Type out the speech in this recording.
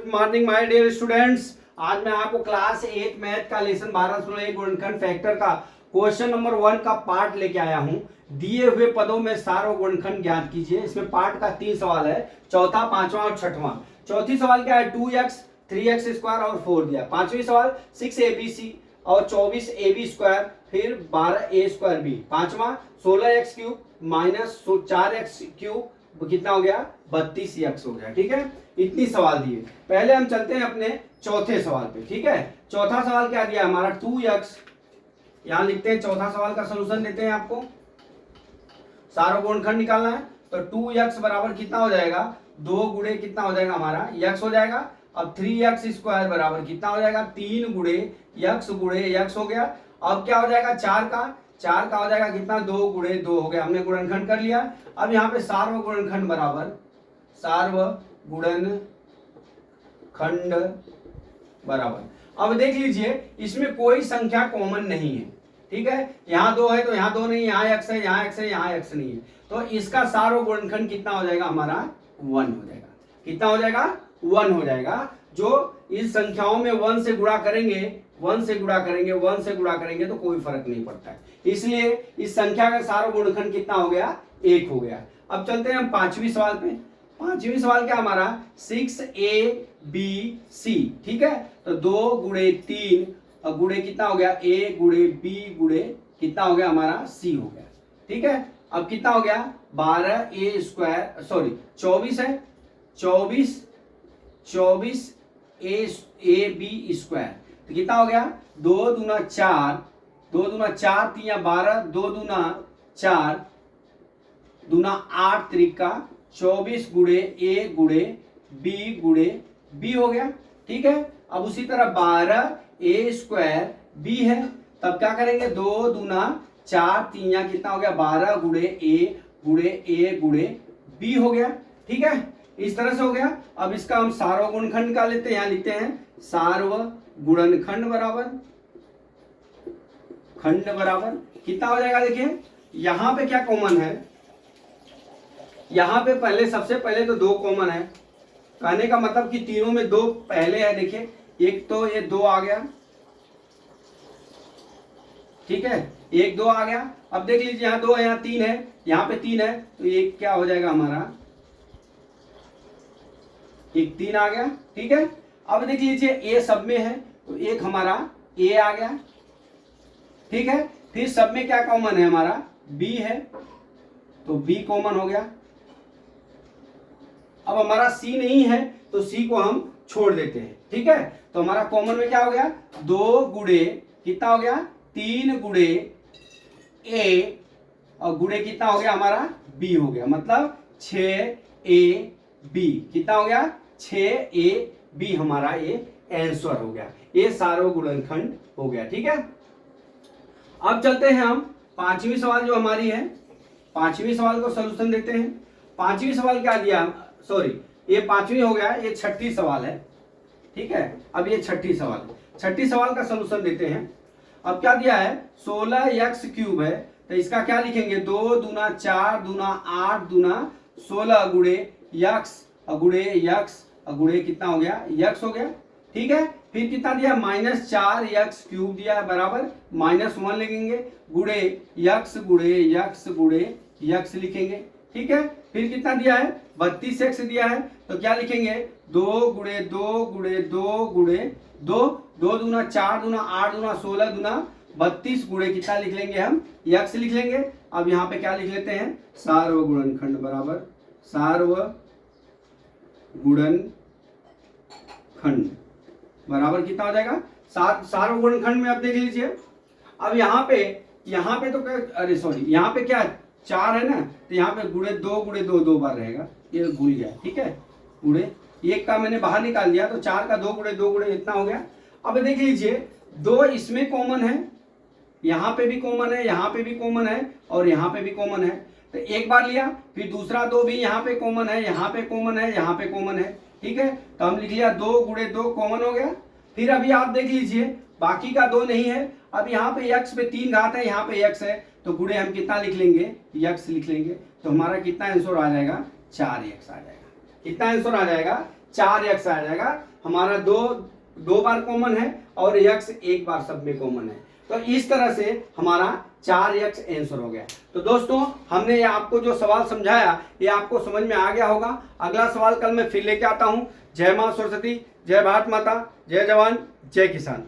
Morning my dear students. आज मैं आपको क्लास 8 मैथ का लेसन 12 गुणनखंड फैक्टर का क्वेश्चन नंबर 1 का पार्ट लेके आया हूं। दिए हुए पदों में सारो गुणनखंड ज्ञात कीजिए। इसमें पार्ट का 3 सवाल है, चौथा, पांचवा और छठवां। चौथी सवाल क्या है, 2x 3x स्क्वायर और 4 दिया। पांचवी सवाल 6abc और 24ab स्क्वायर फिर 12a स्क्वायर बी। पांचवा 16x cube minus 4x cube कितना हो गया, 32x हो गया। ठीक है, इतनी सवाल दिए। पहले हम चलते हैं अपने चौथे सवाल पे। ठीक है, चौथा सवाल क्या दिया हमारा, 2x। यहां लिखते हैं, चौथा सवाल का सोल्यूशन देते हैं आपको। सारो गुणनखंड निकालना है तो 2x बराबर कितना हो जाएगा, 2 गुणे कितना हो जाएगा हमारा x हो जाएगा। अब 3x स्क्वायर बराबर कितना हो जाएगा, 3 गुणे x हो गया। अब क्या हो जाएगा, 4 का हो जाएगा कितना, 2 गुणे 2 हो गया। हमने गुणनखंड कर लिया। अब यहाँ पे सार्व गुणनखंड बराबर अब देख लीजिए, इसमें कोई संख्या कॉमन नहीं है। ठीक है, यहाँ 2 है तो यहाँ 2 नहीं, यहाँ x है, यहाँ x है, यहाँ x नहीं है, तो इसका सार्व गुणनखंड कितना हो जाएगा हमारा, 1 हो जाएगा। कितना हो जाएगा, 1 हो जाएगा। जो इस संख्याओं में 1 से गुणा करेंगे तो कोई फर्क नहीं पड़ता है, इसलिए इस संख्या का सार्व गुणनखंड कितना हो गया, 1 हो गया। अब चलते हैं हम पांचवी सवाल पे। पांचवी सवाल क्या हमारा, 6abc। ठीक है, तो 2 गुणे 3 और गुणे कितना हो गया, a गुणे b गुणे कितना हो गया हमारा, c हो गया। ठीक है, अब कितना हो गया, 12a स्क्वायर, सॉरी 24 है, 24 ab स्क्वायर, तो कितना हो गया, 2 दूना 4, 2 दूना 4 3 12, 2 दूना 4 दूना 8 त्रिका 24 गुणे a गुणे b हो गया। ठीक है, अब उसी तरह 12a स्क्वायर b है, तब क्या करेंगे, 2 दूना 4 3 कितना हो गया, 12 गुणे a गुणे b हो गया। ठीक है, इस तरह से हो गया। अब इसका हम सार्व गुणनखंड निकाल लेते हैं। यहां लिखते हैं सार्व गुणनखंड बराबर कितना हो जाएगा। देखिए यहां पे क्या कॉमन है, यहां पे सबसे पहले तो 2 कॉमन है। कहने का मतलब कि तीनों में 2 पहले है। देखिए एक तो ये 2 आ गया, ठीक है, 1 2 आ गया। अब देख लीजिए यहाँ 2 है, यहाँ 3 है, यहाँ पे 3 है, तो ये क्या हो जाएगा हमारा, एक 3 आ गया। ठीक है, अब देख लीजिए ए सब में है तो एक हमारा ए आ गया। ठीक है, फिर सब में क्या कॉमन है हमारा, बी है, तो बी कॉमन हो गया। अब हमारा सी नहीं है तो सी को हम छोड़ देते हैं। ठीक है, तो हमारा कॉमन में क्या हो गया, 2 गुणे कितना हो गया, 3 गुणे ए और गुणे कितना हो गया हमारा, बी हो गया। मतलब 6ab कितना हो गया, 6ab हमारा ये आंसर हो गया। ये सारो गुणनखंड हो गया। ठीक है, अब चलते हैं हम पांचवी सवाल जो हमारी है, पांचवी सवाल को सॉल्यूशन देते हैं। पांचवी सवाल क्या दिया, सॉरी ये पांचवी हो गया, ये छठी सवाल है। ठीक है, अब ये छठी सवाल का सॉल्यूशन देते हैं। अब क्या दिया है, 16x क्यूब है, तो इसका क्या लिखेंगे, 2 दूना 4 दूना 8 दूना 16 गुणे x और गुणे कितना हो गया, x हो गया। ठीक है, फिर कितना दिया, -4x क्यूब दिया है बराबर -1 लिखेंगे, गुणे x लिखेंगे। ठीक है, फिर कितना दिया है, 32x दिया है, तो क्या लिखेंगे, 2 गुणे 2 गुणे 2 गुणे 2, 2 दूना 4 दूना 8 दूना 16 दूना 32 गुणे कितना लिख लेंगे हम, x लिख लेंगे। अब यहाँ पे क्या लिख लेते हैं, सार्व गुणनखंड बराबर सार्व गुणनखंड बराबर कितना हो जाएगा, सार्व गुणनखंड में आप देख लीजिए। अब यहाँ पे तो अरे सॉरी, यहाँ पे क्या 4 है ना, तो यहाँ पे गुणे 2 बार रहेगा, ये भूल गया। ठीक है, गुणे 1 का मैंने बाहर निकाल दिया, तो 4 का 2 गुणे इतना हो गया। अब देख लीजिए 2 इसमें कॉमन है, यहाँ पे भी कॉमन है, यहाँ पे भी कॉमन है और यहाँ पे भी कॉमन है, तो एक बार लिया, फिर दूसरा 2 भी यहाँ पे कॉमन है, यहाँ पे कॉमन है, यहाँ पे कॉमन है। ठीक है, तो हम लिख लिया 2 गुणे 2 कॉमन हो गया। फिर अभी आप देख लीजिए बाकी का 2 नहीं है। अब यहाँ पे x पे 3 घात है, यहाँ पे x है, तो गुणे हम कितना लिख लेंगे, x लिख लेंगे, तो हमारा कितना आंसर आ जाएगा, 4x आ जाएगा। कितना आंसर आ जाएगा, 4x आ जाएगा। हमारा दो बार कॉमन है और x एक बार सब में कॉमन है। तो इस तरह से हमारा 4x आंसर हो गया। तो दोस्तों हमने ये आपको जो सवाल समझाया ये आपको समझ में आ गया होगा। अगला सवाल कल मैं फिर लेके आता हूँ। जय मां सरस्वती, जय भारत माता, जय जवान, जय किसान।